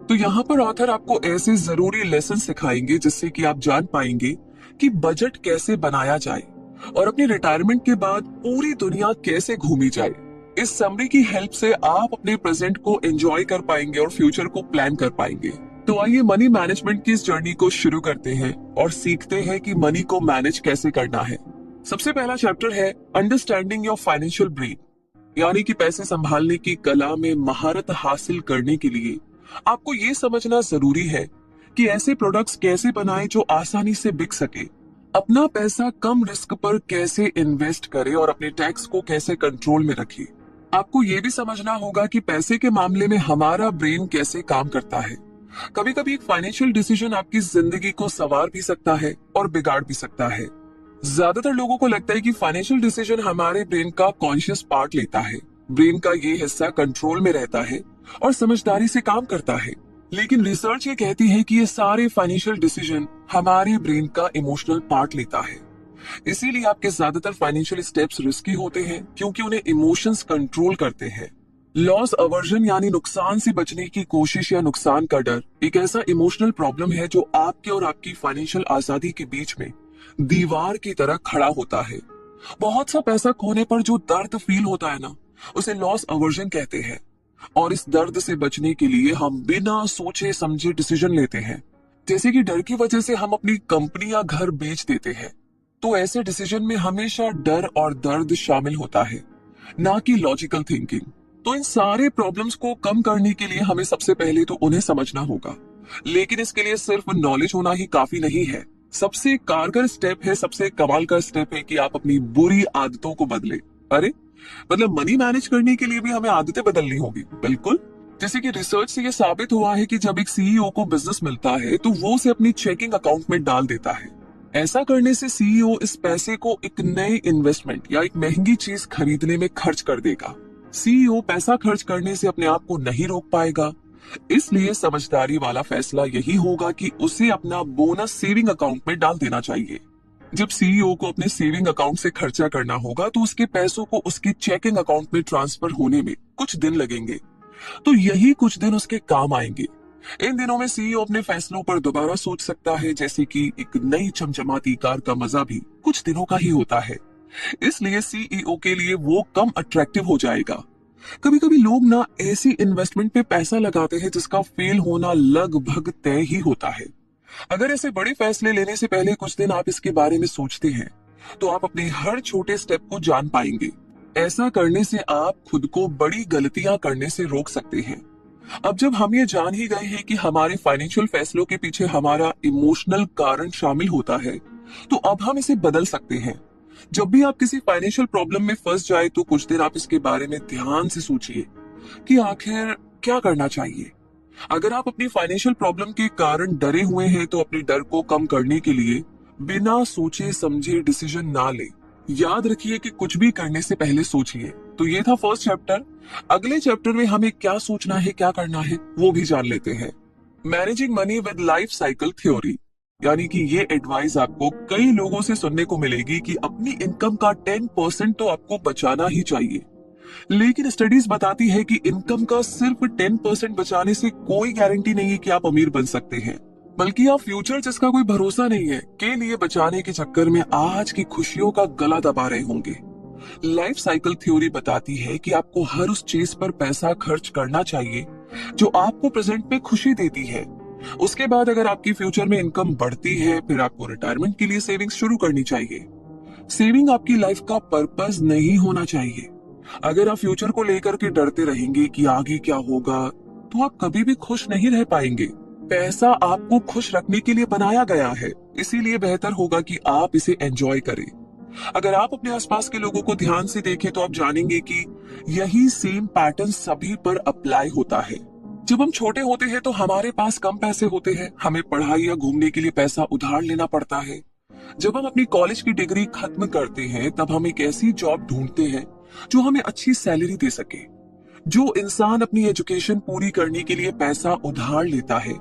तो यहाँ पर ऑथर आपको ऐसे जरूरी लेसन सिखाएंगे जिससे कि आप जान पाएंगे कि बजट कैसे बनाया जाए और अपनी रिटायरमेंट के बाद पूरी दुनिया कैसे घूमी जाए। इस समरी की हेल्प से आप अपने प्रेजेंट को एंजॉय कर पाएंगे और फ्यूचर को प्लान कर पाएंगे। तो आइए मनी मैनेजमेंट की इस जर्नी को शुरू करते हैं और सीखते हैं कि मनी को मैनेज कैसे करना है। सबसे पहला चैप्टर है अंडरस्टैंडिंग योर फाइनेंशियल ब्रेन, यानी कि पैसे संभालने की कला में महारत हासिल करने के लिए आपको ये समझना जरूरी है कि ऐसे प्रोडक्ट्स कैसे बनाएं जो आसानी से बिक सके, अपना पैसा कम रिस्क पर कैसे इन्वेस्ट करें और अपने टैक्स को कैसे कंट्रोल में रखें। आपको ये भी समझना होगा कि पैसे के मामले में हमारा ब्रेन कैसे काम करता है। कभी कभी एक फाइनेंशियल डिसीजन आपकी जिंदगी को संवार भी सकता है और बिगाड़ भी सकता है। ज्यादातर लोगों को लगता है कि फाइनेंशियल डिसीजन हमारे ब्रेन का कॉन्शियस पार्ट लेता है, ब्रेन का ये हिस्सा कंट्रोल में रहता है और समझदारी से काम करता है। लेकिन रिसर्च ये कहती है कि ये सारे फाइनेंशियल डिसीजन हमारे ब्रेन का इमोशनल पार्ट लेता है। इसीलिए आपके ज्यादातर फाइनेंशियल स्टेप्स रिस्की होते हैं क्योंकि उन्हें इमोशंस कंट्रोल करते हैं। लॉस अवर्जन यानी नुकसान से बचने की कोशिश या नुकसान का डर एक ऐसा इमोशनल प्रॉब्लम है जो आपके और आपकी फाइनेंशियल आजादी के बीच में दीवार की तरह खड़ा होता है। बहुत सा पैसा खोने पर जो दर्द फील होता है ना, उसे लॉस अवर्जन कहते हैं। और इस दर्द से बचने के लिए हम बिना सोचे समझे डिसीजन लेते हैं, जैसे कि डर की वजह से हम अपनी कंपनी या घर बेच देते हैं। तो ऐसे डिसीजन में हमेशा डर और दर्द शामिल होता है, ना कि लॉजिकल थिंकिंग। तो इन सारे प्रॉब्लम्स को कम करने के लिए हमें सबसे पहले तो उन्हें समझना होगा, लेकिन इसके लिए सिर्फ नॉलेज होना ही काफी नहीं है। सबसे कारगर स्टेप है, सबसे कमाल का स्टेप है कि आप अपनी बुरी आदतों को बदले। अरे मतलब मनी मैनेज करने के लिए भी हमें आदतें बदलनी होगी। बिल्कुल, जैसे कि रिसर्च से ये साबित हुआ है कि जब एक सीईओ को बिजनेस मिलता है तो वो उसे अपनी चेकिंग अकाउंट में डाल देता है। ऐसा करने से सीईओ इस पैसे को एक नए इन्वेस्टमेंट या एक महंगी चीज खरीदने में खर्च कर देगा। सीईओ पैसा खर्च करने से अपने आप को नहीं रोक पाएगा, इसलिए समझदारी वाला फैसला यही होगा कि उसे अपना बोनस सेविंग अकाउंट में डाल देना चाहिए। जब सीईओ को अपने सेविंग अकाउंट से खर्चा करना होगा तो उसके पैसों को उसके चेकिंग अकाउंट में ट्रांसफर होने में कुछ दिन लगेंगे, तो यही कुछ दिन उसके काम आएंगे। इन दिनों में सीईओ अपने फैसलों पर दोबारा सोच सकता है, जैसे कि एक नई चमचमाती कार का मजा भी कुछ दिनों का ही होता है, इसलिए सीईओ के लिए वो कम अट्रैक्टिव हो जाएगा। कभी कभी लोग ना ऐसी इन्वेस्टमेंट पे पैसा लगाते हैं जिसका फेल होना लगभग तय ही होता है। अगर ऐसे बड़े फैसले लेने से पहले कुछ दिन आप इसके बारे में सोचते हैं तो आप अपने हर छोटे स्टेप को जान पाएंगे। ऐसा करने से आप खुद को बड़ी गलतियां करने से रोक सकते हैं। अब जब हम ये जान ही गए हैं कि हमारे फाइनेंशियल फैसलों के पीछे हमारा इमोशनल कारण शामिल होता है, तो अब हम इसे बदल सकते हैं। जब भी आप किसी फाइनेंशियल प्रॉब्लम में फंस जाए तो कुछ देर आप इसके बारे में ध्यान से सोचिए कि आखिर क्या करना चाहिए। अगर आप अपनी फाइनेंशियल प्रॉब्लम के कारण डरे हुए हैं तो अपने डर को कम करने के लिए बिना सोचे समझे डिसीजन ना ले। याद रखिए कि कुछ भी करने से पहले सोचिए। तो ये था फर्स्ट चैप्टर। अगले चैप्टर में हमें क्या सोचना है, क्या करना है, वो भी जान लेते हैं। Managing money with life cycle theory, यानी कि ये एडवाइस आपको कई लोगों से सुनने को मिलेगी कि अपनी इनकम का 10% तो आपको बचाना ही चाहिए। लेकिन स्टडीज बताती है कि इनकम का सिर्फ 10% बचाने से कोई गारंटी नहीं है कि आप अमीर बन सकते हैं, बल्कि आप फ्यूचर जिसका कोई भरोसा नहीं है के लिए बचाने के चक्कर में आज की खुशियों का गला दबा रहे होंगे। लाइफ साइकिल थ्योरी बताती है कि आपको हर उस चीज पर पैसा खर्च करना चाहिए जो आपको प्रेजेंट में खुशी देती है। उसके बाद अगर आपकी फ्यूचर में इनकम बढ़ती है, फिर आपको रिटायरमेंट के लिए सेविंग्स शुरू करनी चाहिए। सेविंग आपकी लाइफ का पर्पस नहीं होना चाहिए। अगर आप फ्यूचर को लेकर के डरते रहेंगे कि आगे क्या होगा, तो आप कभी भी खुश नहीं रह पाएंगे। पैसा आपको खुश रखने के लिए बनाया गया है, इसीलिए बेहतर होगा कि आप इसे एंजॉय करें। अगर आप अपने आसपास के लोगों को ध्यान से देखें तो आप जानेंगे कि यही सेम पैटर्न सभी पर अप्लाई होता है। जब हम छोटे होते हैं तो हमारे पास कम पैसे होते हैं, हमें पढ़ाई या घूमने के लिए पैसा उधार लेना पड़ता है। जब हम अपनी कॉलेज की डिग्री खत्म करते हैं तब हम एक ऐसी जॉब ढूंढते हैं जो हमें अच्छी सैलरी दे सके। जो इंसान अपनी एजुकेशन पूरी करने के लिए पैसा उधार लेता है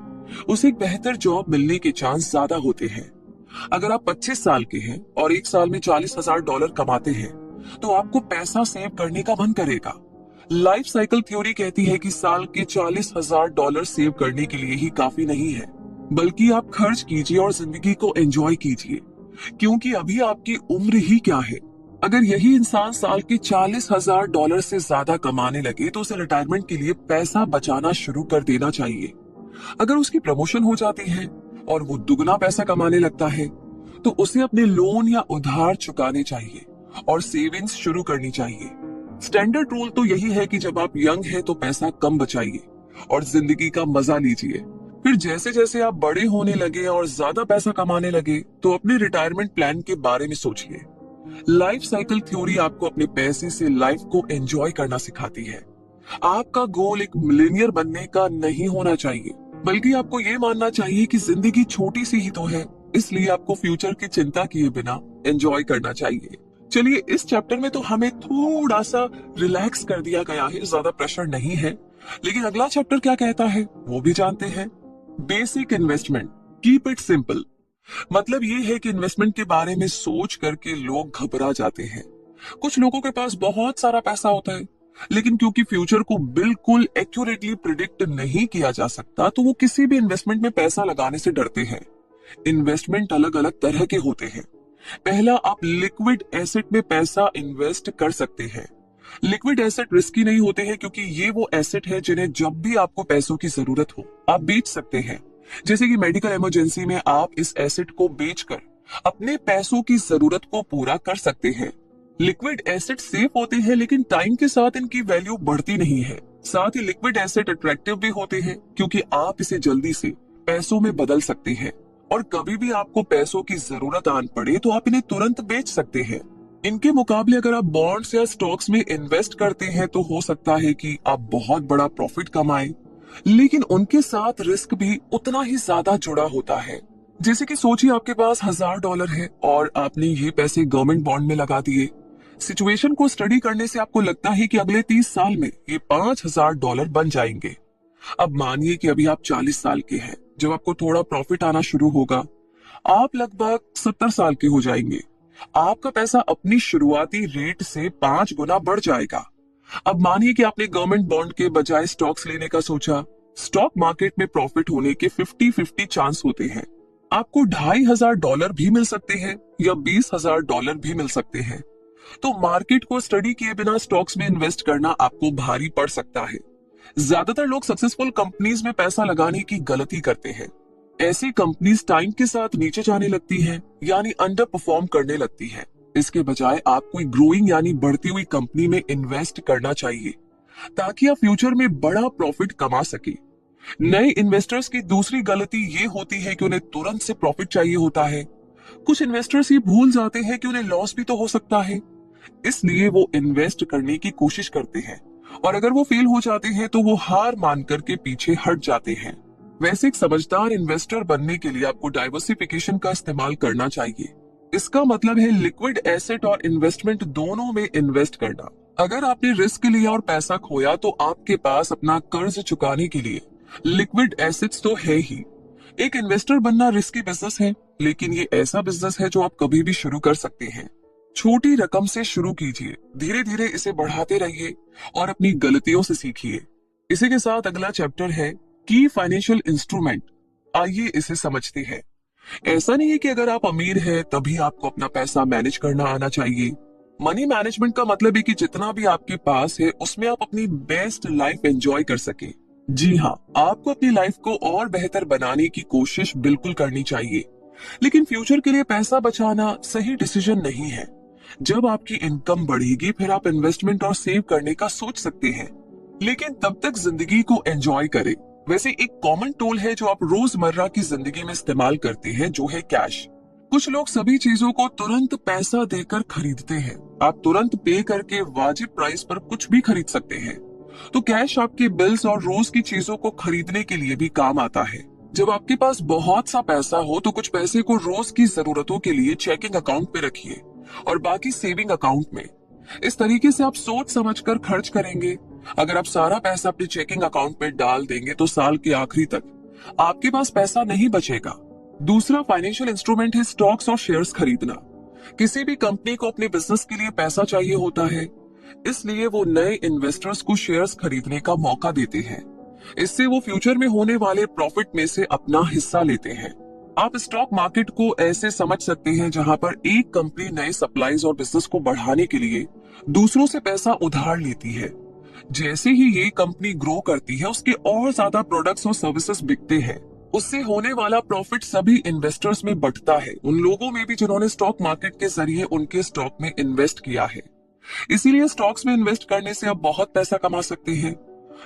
उसे एक बेहतर जॉब मिलने के चांस ज्यादा होते हैं। अगर आप 25 साल के हैं और एक साल में $40,000 कमाते हैं तो आपको पैसा सेव करने का मन करेगा। लाइफ साइकिल थ्योरी कहती है कि साल के $40,000 सेव करने के लिए ही काफी नहीं है, बल्कि आप खर्च कीजिए और जिंदगी को एंजॉय कीजिए, क्योंकि अभी आपकी उम्र ही क्या है। अगर यही इंसान साल के $40,000 से ज्यादा कमाने लगे तो उसे रिटायरमेंट के लिए पैसा बचाना शुरू कर देना चाहिए। अगर उसकी प्रमोशन हो जाती है और वो दुगना पैसा कमाने लगता है तो उसे अपने लोन या उधार चुकाने चाहिए और सेविंग्स शुरू करनी चाहिए। स्टैंडर्ड रूल तो यही है कि जब आप यंग हैं तो पैसा कम बचाइए और जिंदगी का मजा लीजिए। फिर जैसे जैसे आप बड़े होने लगे और ज्यादा पैसा कमाने लगे तो अपने रिटायरमेंट प्लान के बारे में सोचिए। लाइफ साइकिल थ्योरी आपको अपने पैसे से लाइफ को एंजॉय करना सिखाती है। आपका गोल एक मिलेनियर बनने का नहीं होना चाहिए, बल्कि आपको ये मानना चाहिए कि जिंदगी छोटी सी ही तो है, इसलिए आपको फ्यूचर की चिंता किए बिना एंजॉय करना चाहिए। चलिए, इस चैप्टर में तो हमें थोड़ा सा रिलैक्स कर दिया गया है, ज्यादा प्रेशर नहीं है। लेकिन अगला चैप्टर क्या कहता है वो भी जानते हैं। Basic investment, keep it simple. मतलब ये है कि इन्वेस्टमेंट के बारे में सोच करके लोग घबरा जाते हैं। कुछ लोगों के पास बहुत सारा पैसा होता है, लेकिन क्योंकि फ्यूचर को बिल्कुल एक्यूरेटली प्रिडिक्ट नहीं किया जा सकता तो वो किसी भी इन्वेस्टमेंट में पैसा लगाने से डरते हैं। इन्वेस्टमेंट अलग अलग तरह के होते हैं। पहला, आप लिक्विड एसेट में पैसा इन्वेस्ट कर सकते हैं। लिक्विड एसेट रिस्की नहीं होते हैं क्योंकि ये वो एसेट है जिन्हें जब भी आपको पैसों की जरूरत हो आप बेच सकते हैं। जैसे कि मेडिकल इमरजेंसी में आप इस एसेट को बेचकर अपने पैसों की जरूरत को पूरा कर सकते हैं। लिक्विड एसेट सेफ होते हैं, लेकिन टाइम के साथ इनकी वैल्यू बढ़ती नहीं है। साथ ही लिक्विड एसेट अट्रैक्टिव भी होते हैं क्योंकि आप इसे जल्दी से पैसों में बदल सकते हैं और कभी भी आपको पैसों की जरूरत आन पड़े तो आप इन्हें तुरंत बेच सकते हैं। इनके मुकाबले अगर आप बॉन्ड्स या स्टॉक्स में इन्वेस्ट करते हैं तो हो सकता है कि आप बहुत बड़ा प्रॉफिट कमाएं, लेकिन उनके साथ रिस्क भी उतना ही ज्यादा जुड़ा होता है। जैसे कि सोचिए आपके पास $1,000 है और आपने ये पैसे गवर्नमेंट बॉन्ड में लगा दिए। सिचुएशन को स्टडी करने से आपको लगता है कि अगले 30 साल में ये $5,000 बन जाएंगे। अब मानिए कि अभी आप 40 साल के हैं, जब आपको थोड़ा प्रॉफिट आना शुरू होगा आप लगभग 70 साल के हो जाएंगे। आपका पैसा अपनी शुरुआती रेट से 5 गुना बढ़ जाएगा। अब मानिए कि आपने गवर्नमेंट बॉन्ड के बजाय स्टॉक्स लेने का सोचा। स्टॉक मार्केट में प्रॉफिट होने के 50-50 चांस होते हैं। आपको $2,500 भी मिल सकते हैं या $20,000 भी मिल सकते हैं। तो मार्केट को स्टडी किए बिना स्टॉक्स में इन्वेस्ट करना आपको भारी पड़ सकता है। ज्यादातर लोग सक्सेसफुल कंपनीज में पैसा लगाने की गलती करते हैं। ऐसी कंपनीज टाइम के साथ नीचे जाने लगती हैं, यानी अंडर परफॉर्म करने लगती हैं। इसके बजाय आपको ग्रोइंग यानी बढ़ती हुई कंपनी में इन्वेस्ट करना चाहिए ताकि आप फ्यूचर में बड़ा प्रॉफिट कमा सके। नए इन्वेस्टर्स की दूसरी गलती ये होती है कि उन्हें तुरंत से प्रॉफिट चाहिए होता है। कुछ इन्वेस्टर्स ये भूल जाते हैं कि उन्हें लॉस भी तो हो सकता है, इसलिए वो इन्वेस्ट करने की कोशिश करते हैं और अगर वो फेल हो जाते हैं तो वो हार मान करके पीछे हट जाते हैं। वैसे एक समझदार इन्वेस्टर बनने के लिए आपको डाइवर्सिफिकेशन का इस्तेमाल करना चाहिए। इसका मतलब है लिक्विड एसेट और इन्वेस्टमेंट दोनों में इन्वेस्ट करना। अगर आपने रिस्क लिया और पैसा खोया तो आपके पास अपना कर्ज चुकाने के लिए लिक्विड एसेट्स तो है ही। एक इन्वेस्टर बनना रिस्की बिजनेस है, लेकिन ये ऐसा बिजनेस है जो आप कभी भी शुरू कर सकते हैं। छोटी रकम से शुरू कीजिए, धीरे धीरे इसे बढ़ाते रहिए और अपनी गलतियों से सीखिए। इसी के साथ अगला चैप्टर है की फाइनेंशियल इंस्ट्रूमेंट। आइए इसे समझते हैं। ऐसा नहीं है कि अगर आप अमीर हैं तभी आपको अपना पैसा मैनेज करना आना चाहिए। मनी मैनेजमेंट का मतलब है कि जितना भी आपके पास है उसमें आप अपनी बेस्ट लाइफ एंजॉय कर सके। जी हाँ, आपको अपनी लाइफ को और बेहतर बनाने की कोशिश बिल्कुल करनी चाहिए, लेकिन फ्यूचर के लिए पैसा बचाना सही डिसीजन नहीं है। जब आपकी इनकम बढ़ेगी फिर आप इन्वेस्टमेंट और सेव करने का सोच सकते हैं, लेकिन तब तक जिंदगी को एंजॉय करें। वैसे एक कॉमन टूल है जो आप रोजमर्रा की जिंदगी में इस्तेमाल करते हैं, जो है कैश। कुछ लोग सभी चीजों को तुरंत पैसा देकर खरीदते हैं। आप तुरंत पे करके वाजिब प्राइस पर कुछ भी खरीद सकते हैं। तो कैश आपके बिल्स और रोज की चीजों को खरीदने के लिए भी काम आता है। जब आपके पास बहुत सा पैसा हो तो कुछ पैसे को रोज की जरूरतों के लिए चेकिंग अकाउंट पे रखिए और बाकी सेविंग अकाउंट में। इस तरीके से आप सोच समझकर खर्च करेंगे। अगर आप सारा पैसा अपने चेकिंग अकाउंट में डाल देंगे तो साल के आखिरी तक आपके पास पैसा नहीं बचेगा। दूसरा फाइनेंशियल इंस्ट्रूमेंट है स्टॉक्स और शेयर्स खरीदना। किसी भी कंपनी को अपने बिजनेस के लिए पैसा चाहिए होता है, इसलिए वो नए इन्वेस्टर्स को शेयर्स खरीदने का मौका देते हैं। इससे वो फ्यूचर में होने वाले प्रॉफिट में से अपना हिस्सा लेते हैं। आप स्टॉक मार्केट को ऐसे समझ सकते हैं जहां पर एक कंपनी नए सप्लाईज और बिजनेस को बढ़ाने के लिए दूसरों से पैसा उधार लेती है। जैसे ही ये कंपनी ग्रो करती है, उसके और ज्यादा प्रोडक्ट्स और सर्विसेज बिकते हैं। उससे होने वाला प्रॉफिट सभी इन्वेस्टर्स में बंटता है, उन लोगों में भी जिन्होंने स्टॉक मार्केट के जरिए उनके स्टॉक में इन्वेस्ट किया है। इसीलिए स्टॉक्स में इन्वेस्ट करने से आप बहुत पैसा कमा सकते हैं,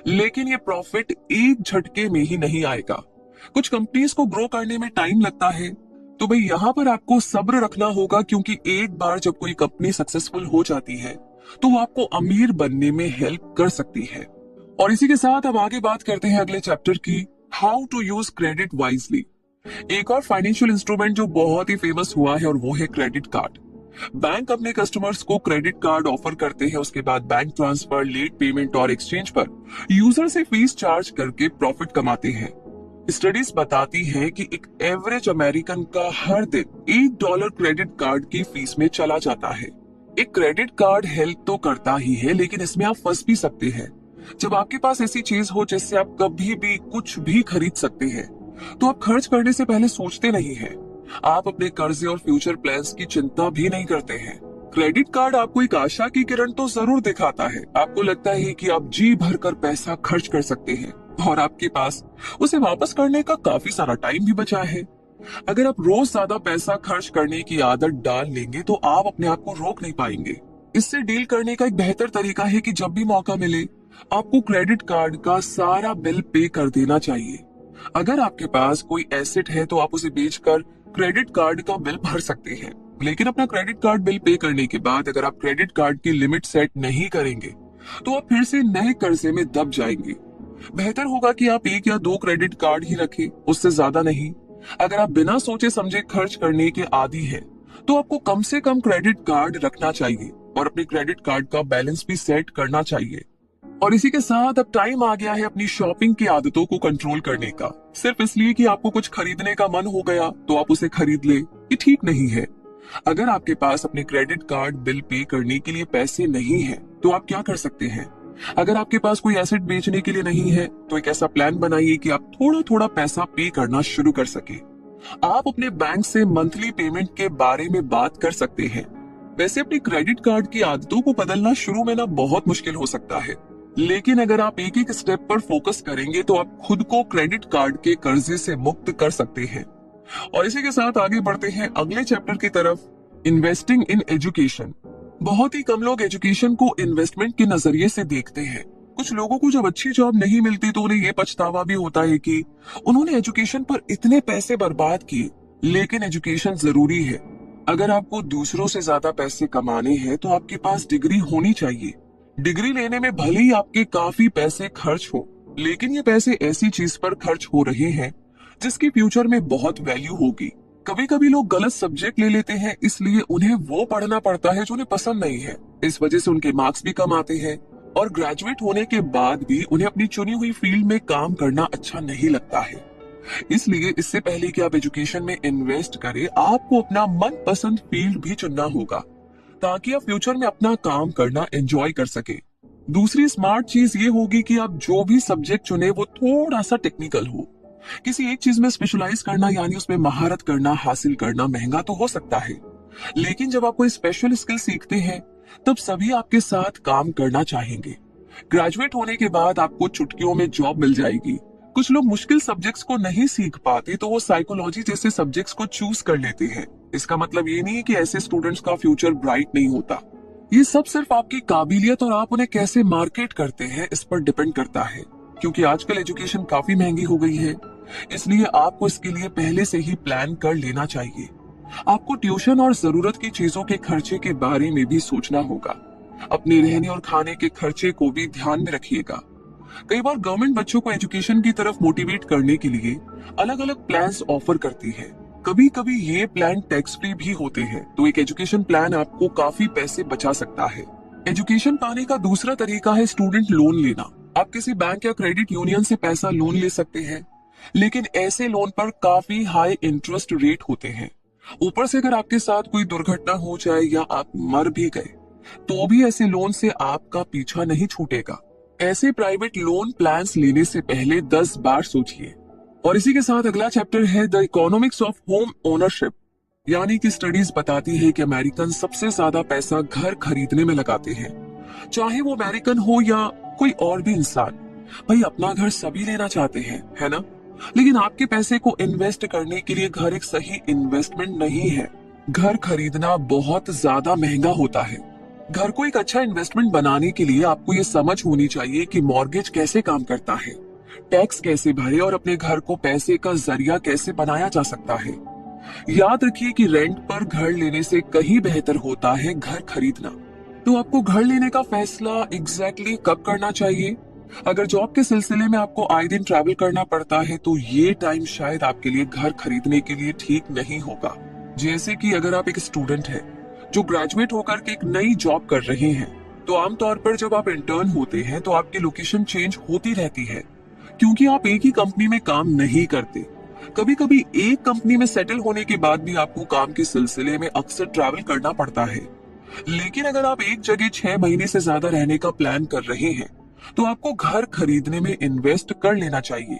लेकिन ये प्रॉफिट एक झटके में ही नहीं आएगा। कुछ कंपनीज को ग्रो करने में टाइम लगता है, तो भाई यहाँ पर आपको सब्र रखना होगा, क्योंकि एक बार जब कोई कंपनी सक्सेसफुल हो जाती है तो वो आपको अमीर बनने में हेल्प कर सकती है। और इसी के साथ अब आगे बात करते हैं अगले चैप्टर की, how to use credit wisely. एक और फाइनेंशियल इंस्ट्रूमेंट जो बहुत ही फेमस हुआ है और वो है क्रेडिट कार्ड। बैंक अपने कस्टमर्स को क्रेडिट कार्ड ऑफर करते हैं, उसके बाद बैंक ट्रांसफर, लेट पेमेंट और एक्सचेंज पर यूजर से फीस चार्ज करके प्रॉफिट कमाते हैं। स्टडीज बताती है कि एक एवरेज अमेरिकन का हर दिन $1 क्रेडिट कार्ड की फीस में चला जाता है। एक क्रेडिट कार्ड हेल्प तो करता ही है, लेकिन इसमें आप फंस भी सकते हैं। जब आपके पास ऐसी चीज हो जिससे आप कभी भी कुछ भी खरीद सकते हैं, तो आप खर्च करने से पहले सोचते नहीं हैं। आप अपने कर्जे और फ्यूचर प्लान्स की चिंता भी नहीं करते हैं। क्रेडिट कार्ड आपको एक आशा की किरण तो जरूर दिखाता है। आपको लगता है कि आप जी भर कर पैसा खर्च कर सकते हैं और आपके पास उसे वापस करने का काफी सारा टाइम भी बचा है। अगर आप रोज ज्यादा पैसा खर्च करने की आदत डाल लेंगे तो आप अपने आप को रोक नहीं पाएंगे। इससे डील करने का एक बेहतर तरीका है कि जब भी मौका मिले आपको क्रेडिट कार्ड का सारा बिल पे कर देना चाहिए। अगर आपके पास कोई एसेट है तो आप उसे बेचकर क्रेडिट कार्ड का बिल भर सकते हैं, लेकिन अपना क्रेडिट कार्ड बिल पे करने के बाद अगर आप क्रेडिट कार्ड की लिमिट सेट नहीं करेंगे तो आप फिर से नए कर्जे में दब जाएंगे। बेहतर होगा कि आप 1 या 2 क्रेडिट कार्ड ही रखें, उससे ज्यादा नहीं। अगर आप बिना सोचे समझे खर्च करने के आदी हैं, तो आपको कम से कम क्रेडिट कार्ड रखना चाहिए और अपने क्रेडिट कार्ड का बैलेंस भी सेट करना चाहिए। और इसी के साथ अब टाइम आ गया है अपनी शॉपिंग की आदतों को कंट्रोल करने का। सिर्फ इसलिए कि आपको कुछ खरीदने का मन हो गया तो आप उसे खरीद ले, ये ठीक नहीं है। अगर आपके पास अपने क्रेडिट कार्ड बिल पे करने के लिए पैसे नहीं है तो आप क्या कर सकते हैं? अगर आपके पास कोई एसेट बेचने के लिए नहीं है तो एक ऐसा प्लान बनाइए कि आप थोड़ा थोड़ा पैसा पे करना शुरू कर सके। आप अपने बैंक से मंथली पेमेंट के बारे में बात कर सकते हैं। वैसे अपनी क्रेडिट कार्ड की आदतों को बदलना शुरू में ना बहुत मुश्किल हो सकता है, लेकिन अगर आप एक एक स्टेप पर फोकस करेंगे तो आप खुद को क्रेडिट कार्ड के कर्जे से मुक्त कर सकते हैं। और इसी के साथ आगे बढ़ते हैं अगले चैप्टर की तरफ, इन्वेस्टिंग इन एजुकेशन। बहुत ही कम लोग एजुकेशन को इन्वेस्टमेंट के नजरिए से देखते हैं। कुछ लोगों को जब अच्छी जॉब नहीं मिलती तो उन्हें यह पछतावा भी होता है कि उन्होंने एजुकेशन पर इतने पैसे बर्बाद किए। लेकिन एजुकेशन जरूरी है। अगर आपको दूसरों से ज्यादा पैसे कमाने हैं तो आपके पास डिग्री होनी चाहिए। डिग्री लेने में भले ही आपके काफी पैसे खर्च हो, लेकिन ये पैसे ऐसी चीज पर खर्च हो रहे हैं जिसकी फ्यूचर में बहुत वैल्यू होगी। कभी कभी लोग गलत सब्जेक्ट ले लेते हैं, इसलिए उन्हें वो पढ़ना पड़ता है जो उन्हें पसंद नहीं है। इस वजह से उनके मार्क्स भी कम आते हैं और ग्रेजुएट होने के बाद भी उन्हें अपनी चुनी हुई फील्ड में काम करना अच्छा नहीं लगता है। इसलिए इससे पहले कि आप एजुकेशन में इन्वेस्ट करें, आपको अपना मनपसंद फील्ड भी चुनना होगा ताकि आप फ्यूचर में अपना काम करना एंजॉय कर सके। दूसरी स्मार्ट चीज ये होगी कि आप जो भी सब्जेक्ट चुने वो थोड़ा सा टेक्निकल हो। किसी एक चीज में स्पेशलाइज करना यानी उसमें महारत करना, हासिल करना महंगा तो हो सकता है, लेकिन जब आप कोई स्पेशल स्किल सीखते हैं तब सभी आपके साथ काम करना चाहेंगे। ग्रेजुएट होने के बाद आपको चुटकियों में जॉब मिल जाएगी। कुछ लोग मुश्किल सब्जेक्ट्स को नहीं सीख पाते तो वो साइकोलॉजी जैसे सब्जेक्ट्स को चूज कर लेते हैं। इसका मतलब ये नहीं है कि ऐसे स्टूडेंट्स का फ्यूचर ब्राइट नहीं होता। ये सब सिर्फ आपकी काबिलियत और आप उन्हें कैसे मार्केट करते हैं इस पर डिपेंड करता है। क्योंकि आजकल एजुकेशन काफी महंगी हो गई है, इसलिए आपको इसके लिए पहले से ही प्लान कर लेना चाहिए। आपको ट्यूशन और जरूरत की चीजों के खर्चे के बारे में भी सोचना होगा। अपने रहने और खाने के खर्चे को भी ध्यान में रखिएगा। कई बार गवर्नमेंट बच्चों को एजुकेशन की तरफ मोटिवेट करने के लिए अलग अलग प्लान्स ऑफर करती है। कभी कभी ये प्लान टैक्स फ्री भी होते हैं, तो एक एजुकेशन प्लान आपको काफी पैसे बचा सकता है। एजुकेशन पाने का दूसरा तरीका है स्टूडेंट लोन लेना। आप किसी बैंक या क्रेडिट यूनियन से पैसा लोन ले सकते हैं, लेकिन ऐसे लोन पर काफी हाई इंटरेस्ट रेट होते हैं। ऊपर से अगर आपके साथ कोई दुर्घटना हो जाए या आप मर भी गए तो भी ऐसे लोन से आपका पीछा नहीं छूटेगा। ऐसे प्राइवेट लोन प्लान्स लेने से पहले 10 बार सोचिए। और इसी के साथ अगला चैप्टर है the economics of home ownership. यानी कि स्टडीज बताती है कि अमेरिकन सबसे ज्यादा पैसा घर खरीदने में लगाते हैं, चाहे वो अमेरिकन हो या कोई और भी इंसान। भाई अपना घर सभी लेना चाहते हैं, है ना? लेकिन आपके पैसे को इन्वेस्ट करने के लिए घर एक सही इन्वेस्टमेंट नहीं है। घर खरीदना बहुत ज्यादा महंगा होता है। घर को एक अच्छा इन्वेस्टमेंट बनाने के लिए आपको ये समझ होनी चाहिए कि मॉर्गेज कैसे काम करता है, टैक्स कैसे भरे और अपने घर को पैसे का जरिया कैसे बनाया जा सकता है। याद रखिए कि रेंट पर घर लेने से कहीं बेहतर होता है घर खरीदना। तो आपको घर लेने का फैसला एग्जैक्टली कब करना चाहिए? अगर जॉब के सिलसिले में आपको आए दिन ट्रैवल करना पड़ता है तो ये टाइम शायद आपके लिए घर खरीदने के लिए ठीक नहीं होगा। जैसे कि अगर आप एक स्टूडेंट हैं जो ग्रेजुएट होकर के एक नई जॉब कर रहे हैं, तो आमतौर पर जब आप इंटर्न होते हैं तो आपकी लोकेशन चेंज होती रहती है, क्योंकि आप एक ही कंपनी में काम नहीं करते। कभी कभी एक कंपनी में सेटल होने के बाद भी आपको काम के सिलसिले में अक्सर ट्रैवल करना पड़ता है। लेकिन अगर आप एक जगह 6 महीने से ज्यादा रहने का प्लान कर रहे हैं तो आपको घर खरीदने में इन्वेस्ट कर लेना चाहिए।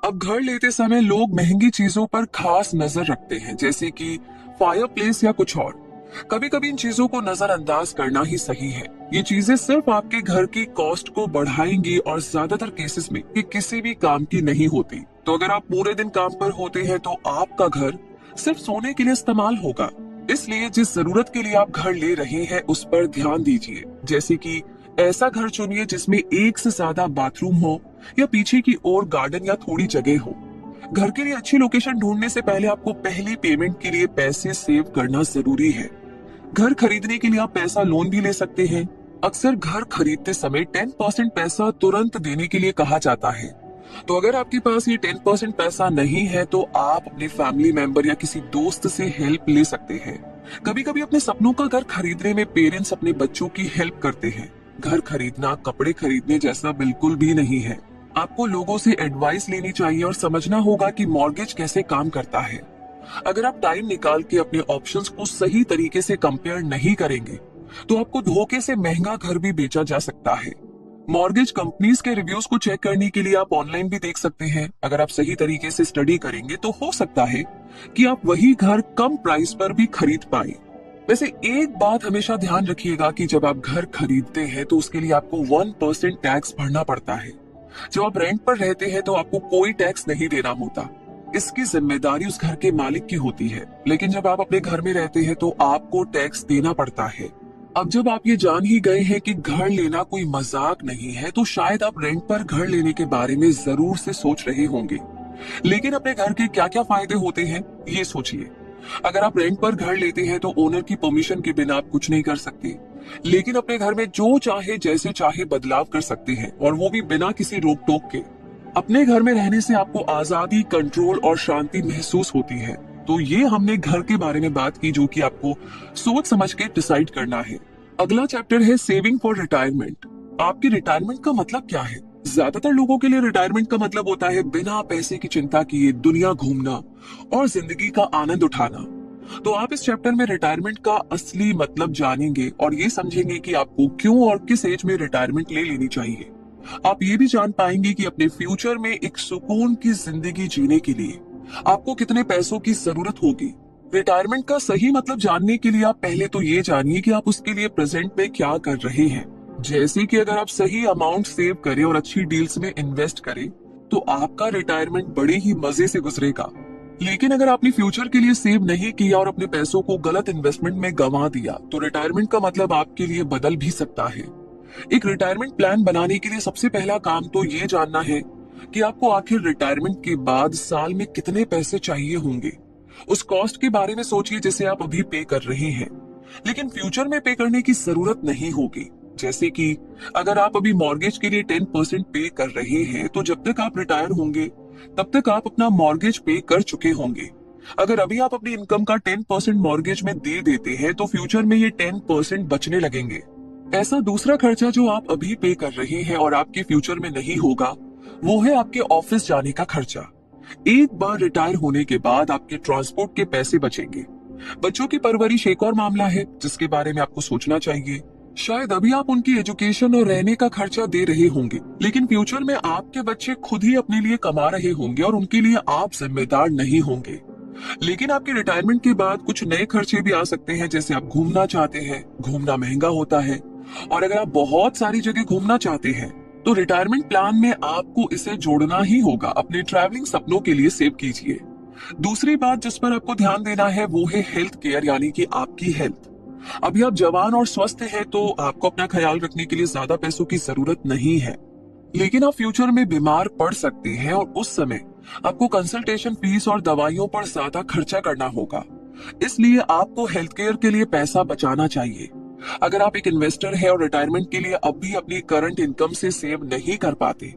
अब घर लेते समय लोग महंगी चीजों पर खास नजर रखते हैं, जैसे कि फायर प्लेस या कुछ और। कभी कभी इन चीजों को नजरअंदाज करना ही सही है। ये चीजें सिर्फ आपके घर की कॉस्ट को बढ़ाएंगी और ज्यादातर केसेस में ये किसी भी काम की नहीं होती। तो अगर आप पूरे दिन काम पर होते हैं तो आपका घर सिर्फ सोने के लिए इस्तेमाल होगा। इसलिए जिस जरूरत के लिए आप घर ले रहे हैं उस पर ध्यान दीजिए। जैसे कि ऐसा घर चुनिए जिसमें एक से ज्यादा बाथरूम हो या पीछे की ओर गार्डन या थोड़ी जगह हो। घर के लिए अच्छी लोकेशन ढूंढने से पहले आपको पहली पेमेंट के लिए पैसे सेव करना जरूरी है। घर खरीदने के लिए आप पैसा लोन भी ले सकते हैं। अक्सर घर खरीदते समय 10% पैसा तुरंत देने के लिए कहा जाता है। तो अगर आपके पास ये 10% पैसा नहीं है तो आप अपने फैमिली मेंबर या किसी दोस्त से हेल्प ले सकते हैं। कभी कभी अपने सपनों का घर खरीदने में पेरेंट्स अपने बच्चों की हेल्प करते हैं। घर खरीदना कपड़े खरीदने जैसा बिल्कुल भी नहीं है। आपको लोगों से एडवाइस लेनी चाहिए और समझना होगा कि मॉर्गेज कैसे काम करता है। अगर आप टाइम निकाल के अपने ऑप्शंस को सही तरीके से कंपेयर नहीं करेंगे तो आपको धोखे से महंगा घर भी बेचा जा सकता है। मॉर्गेज कंपनीज के रिव्यूज को चेक करने के लिए आप ऑनलाइन भी देख सकते हैं। अगर आप सही तरीके से स्टडी करेंगे तो हो सकता है कि आप वही घर कम प्राइस पर भी खरीद पाए। वैसे एक बात हमेशा ध्यान रखिएगा कि जब आप घर खरीदते हैं तो उसके लिए आपको 1% टैक्स भरना पड़ता है। जब आप रेंट पर रहते हैं तो आपको कोई टैक्स नहीं देना होता। इसकी जिम्मेदारी उस घर के मालिक की होती है। लेकिन जब आप अपने घर में रहते हैं तो आपको टैक्स देना पड़ता है। अब जब आप ये जान ही गए हैं कि घर लेना कोई मजाक नहीं है तो शायद आप रेंट पर घर लेने के बारे में जरूर से सोच रहे होंगे। लेकिन अपने घर के क्या क्या फायदे होते हैं ये सोचिए। अगर आप रेंट पर घर लेते हैं तो ओनर की परमिशन के बिना आप कुछ नहीं कर सकते, लेकिन अपने घर में जो चाहे जैसे चाहे बदलाव कर सकते हैं, और वो भी बिना किसी रोक टोक के। अपने घर में रहने से आपको आजादी, कंट्रोल और शांति महसूस होती है। तो ये हमने घर के बारे में बात की जो कि आपको सोच समझ के डिसाइड करना है। अगला चैप्टर है सेविंग फॉर रिटायरमेंट। आपकी रिटायरमेंट का मतलब क्या है? ज्यादातर लोगों के लिए रिटायरमेंट का मतलब होता है बिना पैसे की चिंता किए दुनिया घूमना और जिंदगी का आनंद उठाना। तो आप इस चैप्टर में रिटायरमेंट का असली मतलब जानेंगे और ये समझेंगे कि आपको क्यों और किस एज में रिटायरमेंट ले लेनी चाहिए। आप ये भी जान पाएंगे कि अपने फ्यूचर में एक सुकून की जिंदगी जीने के लिए आपको कितने पैसों की जरूरत होगी। रिटायरमेंट का सही मतलब जानने के लिए आप पहले तो ये जानिए कि आप उसके लिए प्रेजेंट में क्या कर रहे हैं। जैसे कि अगर आप सही अमाउंट सेव करें और अच्छी डील्स में इन्वेस्ट करें तो आपका रिटायरमेंट बड़े ही मजे से गुजरेगा। लेकिन अगर आपने फ्यूचर के लिए सेव नहीं किया और अपने पैसों को गलत इन्वेस्टमेंट में गंवा दिया तो रिटायरमेंट का मतलब आपके लिए बदल भी सकता है। एक रिटायरमेंट प्लान बनाने के लिए सबसे पहला काम तो ये जानना है कि आपको आखिर रिटायरमेंट के बाद साल में कितने पैसे चाहिए होंगे। उस कॉस्ट के बारे में सोचिए जिसे आप अभी पे कर रहे हैं लेकिन फ्यूचर में पे करने की जरूरत नहीं होगी। जैसे कि अगर आप अभी मॉर्गेज के लिए 10% पे कर रहे हैं तो जब तक आप रिटायर होंगे तब तक आप अपना मॉर्गेज पे कर चुके होंगे। अगर अभी आप अपनी इनकम का 10% मॉर्गेज में दे देते हैं तो फ्यूचर में ये 10% बचने लगेंगे। ऐसा दूसरा खर्चा जो आप अभी पे कर रहे हैं और आपके फ्यूचर में नहीं होगा वो है आपके ऑफिस जाने का खर्चा। एक बार रिटायर होने के बाद आपके ट्रांसपोर्ट के पैसे बचेंगे। बच्चों की परवरिश एक और मामला है जिसके बारे में आपको सोचना चाहिए। शायद अभी आप उनकी एजुकेशन और रहने का खर्चा दे रहे होंगे, लेकिन फ्यूचर में आपके बच्चे खुद ही अपने लिए कमा रहे होंगे और उनके लिए आप जिम्मेदार नहीं होंगे। लेकिन आपके रिटायरमेंट के बाद कुछ नए खर्चे भी आ सकते हैं, जैसे आप घूमना चाहते हैं। घूमना महंगा होता है, और अगर आप बहुत सारी जगह घूमना चाहते हैं तो रिटायरमेंट प्लान में आपको इसे जोड़ना ही होगा। अपने ट्रैवलिंग सपनों के लिए सेव कीजिए। दूसरी बात जिस पर आपको ध्यान देना है वो है हेल्थ केयर, यानी कि आपकी हेल्थ। अभी आप जवान और स्वस्थ हैं तो आपको अपना ख्याल रखने के लिए ज्यादा पैसों की जरूरत नहीं है, लेकिन आप फ्यूचर में बीमार पड़ सकते हैं और उस समय आपको कंसल्टेशन फीस और दवाइयों पर ज्यादा खर्चा करना होगा। इसलिए आपको हेल्थ केयर के लिए पैसा बचाना चाहिए। अगर आप एक इन्वेस्टर है और रिटायरमेंट के लिए अब भी अपनी करंट इनकम से सेव नहीं कर पाते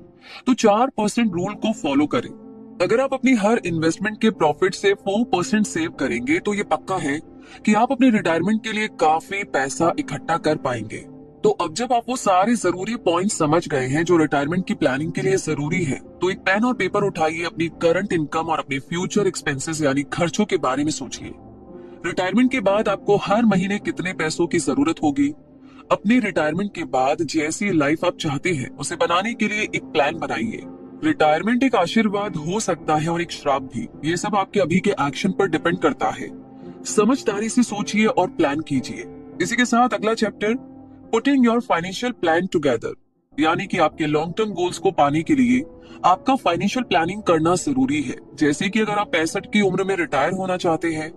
तो 4% रूल को फॉलो करें। अगर आप अपनी हर इन्वेस्टमेंट के प्रॉफिट से 4% सेव करेंगे तो ये पक्का है कि आप अपने रिटायरमेंट के लिए काफी पैसा इकट्ठा कर पाएंगे। तो अब जब आप वो सारे जरूरी पॉइंट समझ गए हैं जो रिटायरमेंट की प्लानिंग के लिए जरूरी है, तो एक पेन और पेपर उठाइए, अपनी करंट इनकम और अपने फ्यूचर एक्सपेंसेस यानी खर्चों के बारे में सोचिए। रिटायरमेंट के बाद आपको हर महीने कितने पैसों की जरूरत होगी। अपने रिटायरमेंट के बाद जैसी लाइफ आप चाहते हैं उसे बनाने के लिए एक प्लान बनाइए। रिटायरमेंट एक आशीर्वाद हो सकता है और एक श्राप भी, ये सब आपके अभी के एक्शन पर डिपेंड करता है। समझदारी से सोचिए और प्लान कीजिए। इसी के साथ अगला chapter, putting your financial plan together, यानी कि आपके लॉन्ग टर्म गोल्स को पाने के लिए आपका फाइनेंशियल प्लानिंग करना जरूरी है। जैसे कि अगर आप 65 की उम्र में रिटायर होना चाहते हैं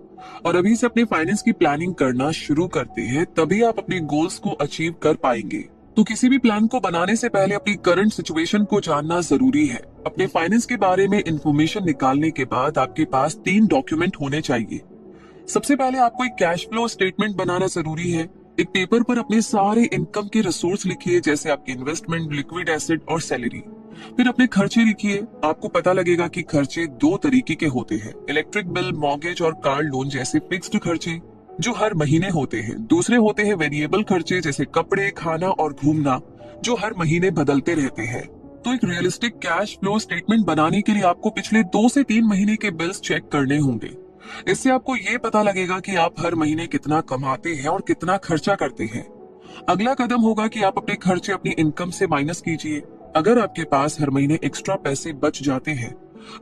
और अभी से अपने फाइनेंस की प्लानिंग करना शुरू करते हैं, तभी आप अपने गोल्स को अचीव कर पाएंगे। तो किसी भी प्लान को बनाने से पहले अपनी करंट सिचुएशन को जानना जरूरी है। अपने फाइनेंस के बारे में इंफॉर्मेशन निकालने के बाद आपके पास 3 डॉक्यूमेंट होने चाहिए। सबसे पहले आपको एक कैश फ्लो स्टेटमेंट बनाना जरूरी है। एक पेपर पर अपने सारे इनकम के रिसोर्स लिखिए, जैसे आपके इन्वेस्टमेंट, लिक्विड एसेट और सैलरी। फिर अपने खर्चे लिखिए। आपको पता लगेगा कि खर्चे 2 तरीके के होते हैं, इलेक्ट्रिक बिल, मॉर्गेज और कार लोन जैसे फिक्स्ड खर्चे जो हर महीने होते हैं। दूसरे होते हैं वेरिएबल खर्चे, जैसे कपड़े, खाना और घूमना, जो हर महीने बदलते रहते हैं। तो एक रियलिस्टिक कैश फ्लो स्टेटमेंट बनाने के लिए आपको पिछले 2 से 3 महीने के बिल्स चेक करने होंगे। इससे आपको ये पता लगेगा कि आप हर महीने कितना कमाते हैं और कितना खर्चा करते हैं। अगला कदम होगा कि आप अपने खर्चे अपनी इनकम से माइनस कीजिए। अगर आपके पास हर महीने एक्स्ट्रा पैसे बच जाते हैं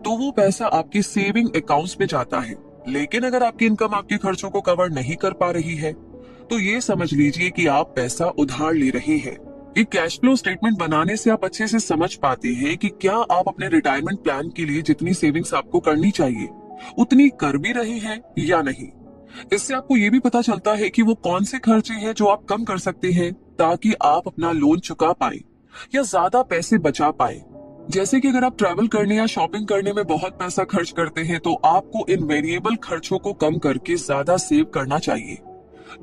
तो वो पैसा आपके सेविंग अकाउंट्स में जाता है। लेकिन अगर आपकी इनकम आपके खर्चों को कवर नहीं कर पा रही है तो ये समझ लीजिए कि आप पैसा उधार ले रहे हैं। एक कैश फ्लो स्टेटमेंट बनाने से आप अच्छे से समझ पाते हैं कि क्या आप अपने रिटायरमेंट प्लान के लिए जितनी सेविंग्स आपको करनी चाहिए उतनी कर भी रहे हैं या नहीं। इससे आपको ये भी पता चलता है कि वो कौन से खर्चे हैं जो आप कम कर सकते हैं ताकि आप अपना लोन चुका पाए या ज्यादा पैसे बचा पाए। जैसे कि अगर आप ट्रैवल करने या शॉपिंग करने में बहुत पैसा खर्च करते हैं तो आपको इन वेरिएबल खर्चों को कम करके ज्यादा सेव करना चाहिए।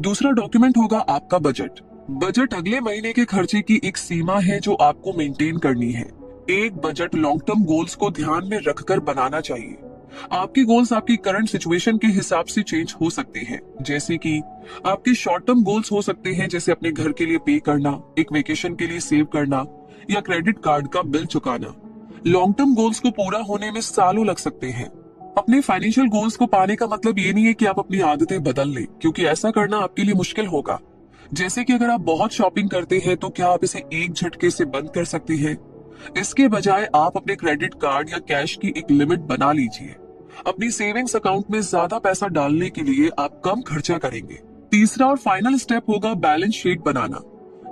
दूसरा डॉक्यूमेंट होगा आपका बजट। बजट अगले महीने के खर्चे की एक सीमा है जो आपको मेंटेन करनी है। एक बजट लॉन्ग टर्म गोल्स को ध्यान में रखकर बनाना चाहिए। आपके गोल्स आपकी करंट सिचुएशन के हिसाब से चेंज हो सकते हैं। जैसे कि आपके शॉर्ट टर्म गोल्स हो सकते हैं, जैसे अपने घर के लिए पे करना, एक वेकेशन के लिए सेव करना या क्रेडिट कार्ड का बिल चुकाना। लॉन्ग टर्म गोल्स को पूरा होने में सालों लग सकते हैं। अपने फाइनेंशियल गोल्स को पाने का मतलब ये नहीं है कि आप अपनी आदतें बदल लें, क्योंकि ऐसा करना आपके लिए मुश्किल होगा। जैसे कि अगर आप बहुत शॉपिंग करते हैं तो क्या आप इसे एक झटके से बंद कर सकते हैं? इसके बजाय आप अपने क्रेडिट कार्ड या कैश की एक लिमिट बना लीजिए। अपनी सेविंग्स अकाउंट में ज्यादा पैसा डालने के लिए आप कम खर्चा करेंगे। तीसरा और फाइनल स्टेप होगा बैलेंस शीट बनाना।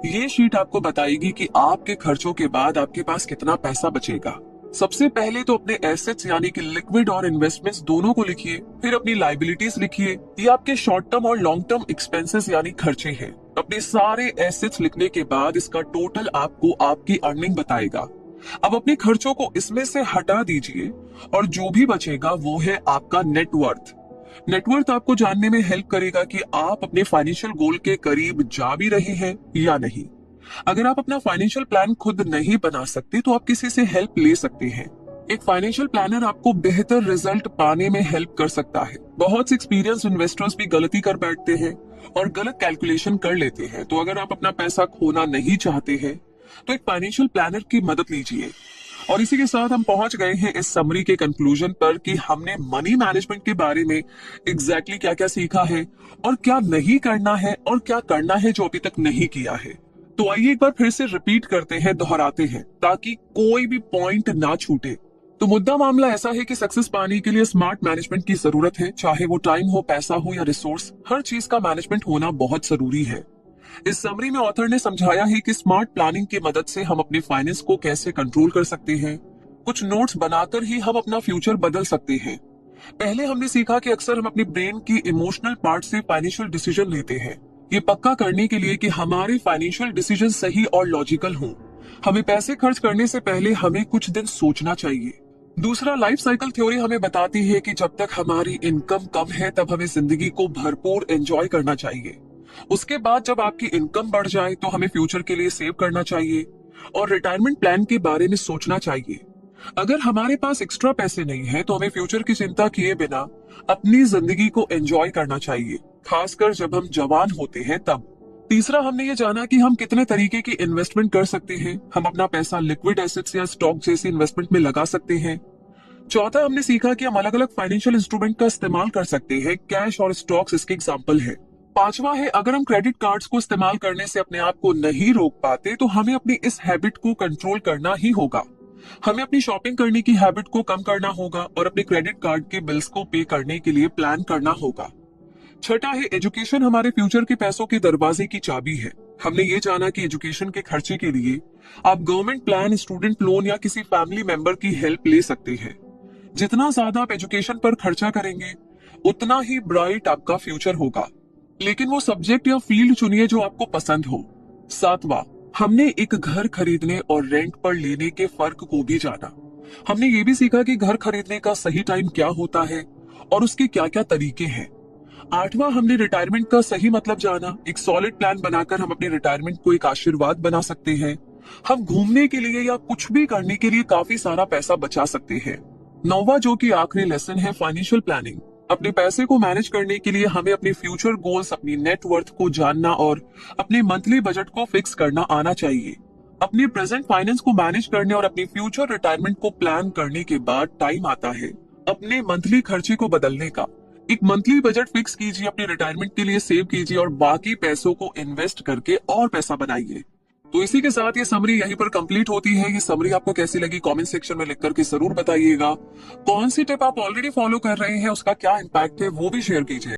ये शीट आपको बताएगी कि आपके खर्चों के बाद आपके पास कितना पैसा बचेगा। सबसे पहले तो अपने एसेट्स यानी कि लिक्विड और इन्वेस्टमेंट्स दोनों को लिखिए। फिर अपनी लाइबिलिटीज लिखिए, ये आपके शॉर्ट टर्म और लॉन्ग टर्म एक्सपेंसेस यानी खर्चे हैं। अपने सारे एसेट्स लिखने के बाद इसका टोटल आपको आपकी अर्निंग बताएगा। अब अपने खर्चों को इसमें से हटा दीजिए और जो भी बचेगा वो है आपका नेटवर्थ। नेटवर्थ आपको जानने में हेल्प करेगा कि आप अपने फाइनेंशियल गोल के करीब जा भी रहे हैं या नहीं। अगर आप अपना फाइनेंशियल प्लान खुद नहीं बना सकते तो आप किसी से हेल्प ले सकते हैं। एक फाइनेंशियल प्लानर आपको बेहतर रिजल्ट पाने में हेल्प कर सकता है। बहुत से एक्सपीरियंस इन्वेस्टर्स भी गलती कर बैठते हैं और गलत कैलकुलेशन कर लेते हैं। तो अगर आप अपना पैसा खोना नहीं चाहते हैं तो एक फाइनेंशियल प्लानर की मदद लीजिए। और इसी के साथ हम पहुंच गए हैं इस समरी के कंक्लूजन पर कि हमने मनी मैनेजमेंट के बारे में एग्जैक्टली क्या क्या सीखा है और क्या नहीं करना है और क्या करना है जो अभी तक नहीं किया है। तो आइए एक बार फिर से रिपीट करते हैं, दोहराते हैं, ताकि कोई भी पॉइंट ना छूटे। तो मुद्दा मामला ऐसा है कि सक्सेस पाने के लिए स्मार्ट मैनेजमेंट की जरूरत है, चाहे वो टाइम हो, पैसा हो या रिसोर्स, हर चीज का मैनेजमेंट होना बहुत जरूरी है। इस समरी में ऑथर ने समझाया है कि स्मार्ट प्लानिंग की मदद से हम अपने फाइनेंस को कैसे कंट्रोल कर सकते हैं। कुछ नोट्स बनाकर ही हम अपना फ्यूचर बदल सकते हैं। पहले हमने सीखा कि अक्सर हम अपने ब्रेन की इमोशनल पार्ट से फाइनेंशियल डिसीजन लेते हैं। ये पक्का करने के लिए कि हमारे फाइनेंशियल डिसीजन सही और लॉजिकल हों, हमें पैसे खर्च करने से पहले हमें कुछ दिन सोचना चाहिए। दूसरा, लाइफ साइकिल थ्योरी हमें बताती है कि जब तक हमारी इनकम कम है तब हमें जिंदगी को भरपूर एंजॉय करना चाहिए। उसके बाद जब आपकी इनकम बढ़ जाए तो हमें फ्यूचर के लिए सेव करना चाहिए और रिटायरमेंट प्लान के बारे में सोचना चाहिए। अगर हमारे पास एक्स्ट्रा पैसे नहीं है तो हमें फ्यूचर की चिंता किए बिना अपनी जिंदगी को एंजॉय करना चाहिए, खासकर जब हम जवान होते हैं तब। तीसरा, हमने ये जाना कि हम कितने तरीके की इन्वेस्टमेंट कर सकते हैं। हम अपना पैसा लिक्विड एसेट्स या स्टॉक जैसी इन्वेस्टमेंट में लगा सकते हैं। चौथा, हमने सीखा कि हम अलग अलग फाइनेंशियल इंस्ट्रूमेंट का इस्तेमाल कर सकते हैं, कैश और स्टॉक्स इसके एग्जाम्पल है। पांचवा है, अगर हम क्रेडिट कार्ड्स को इस्तेमाल करने से अपने आप को नहीं रोक पाते तो हमें अपनी इस हैबिट को कंट्रोल करना ही होगा। हमें अपनी शॉपिंग करने की हैबिट को कम करना होगा और अपने क्रेडिट कार्ड के बिल्स को पे करने के लिए प्लान करना होगा। छठा है, एजुकेशन हमारे फ्यूचर के पैसों के दरवाजे की चाबी है। हमने ये जाना कि एजुकेशन के खर्चे के लिए आप गवर्नमेंट प्लान, स्टूडेंट लोन या किसी फैमिली मेंबर की हेल्प ले सकते हैं। जितना ज्यादा आप एजुकेशन पर खर्चा करेंगे उतना ही ब्राइट आपका फ्यूचर होगा, लेकिन वो सब्जेक्ट या फील्ड चुनिए जो आपको पसंद हो। सातवां, हमने एक घर खरीदने और रेंट पर लेने के फर्क को भी जाना। हमने ये भी सीखा कि घर खरीदने का सही टाइम क्या होता है और उसके क्या क्या तरीके हैं। आठवां, हमने रिटायरमेंट का सही मतलब जाना। एक सॉलिड प्लान बनाकर हम अपने रिटायरमेंट को एक आशीर्वाद बना सकते हैं। हम घूमने के लिए या कुछ भी करने के लिए काफी सारा पैसा बचा सकते हैं। नौवां, जो कि आखिरी लेसन है, फाइनेंशियल प्लानिंग। अपने पैसे को मैनेज करने के लिए हमें अपने फ्यूचर गोल्स, अपनी नेटवर्थ को जानना और अपने मंथली बजट को फिक्स करना आना चाहिए। अपने प्रेजेंट फाइनेंस को मैनेज करने और अपनी फ्यूचर रिटायरमेंट को प्लान करने के बाद टाइम आता है अपने मंथली खर्चे को बदलने का। एक मंथली बजट फिक्स कीजिए, अपने रिटायरमेंट के लिए सेव कीजिए और बाकी पैसों को इन्वेस्ट करके और पैसा बनाइए। तो इसी के साथ ये समरी यहीं पर कंप्लीट होती है। ये समरी आपको कैसी लगी कमेंट सेक्शन में लिख करके जरूर बताइएगा। कौन सी टिप आप ऑलरेडी फॉलो कर रहे हैं, उसका क्या इम्पैक्ट है वो भी शेयर कीजिए।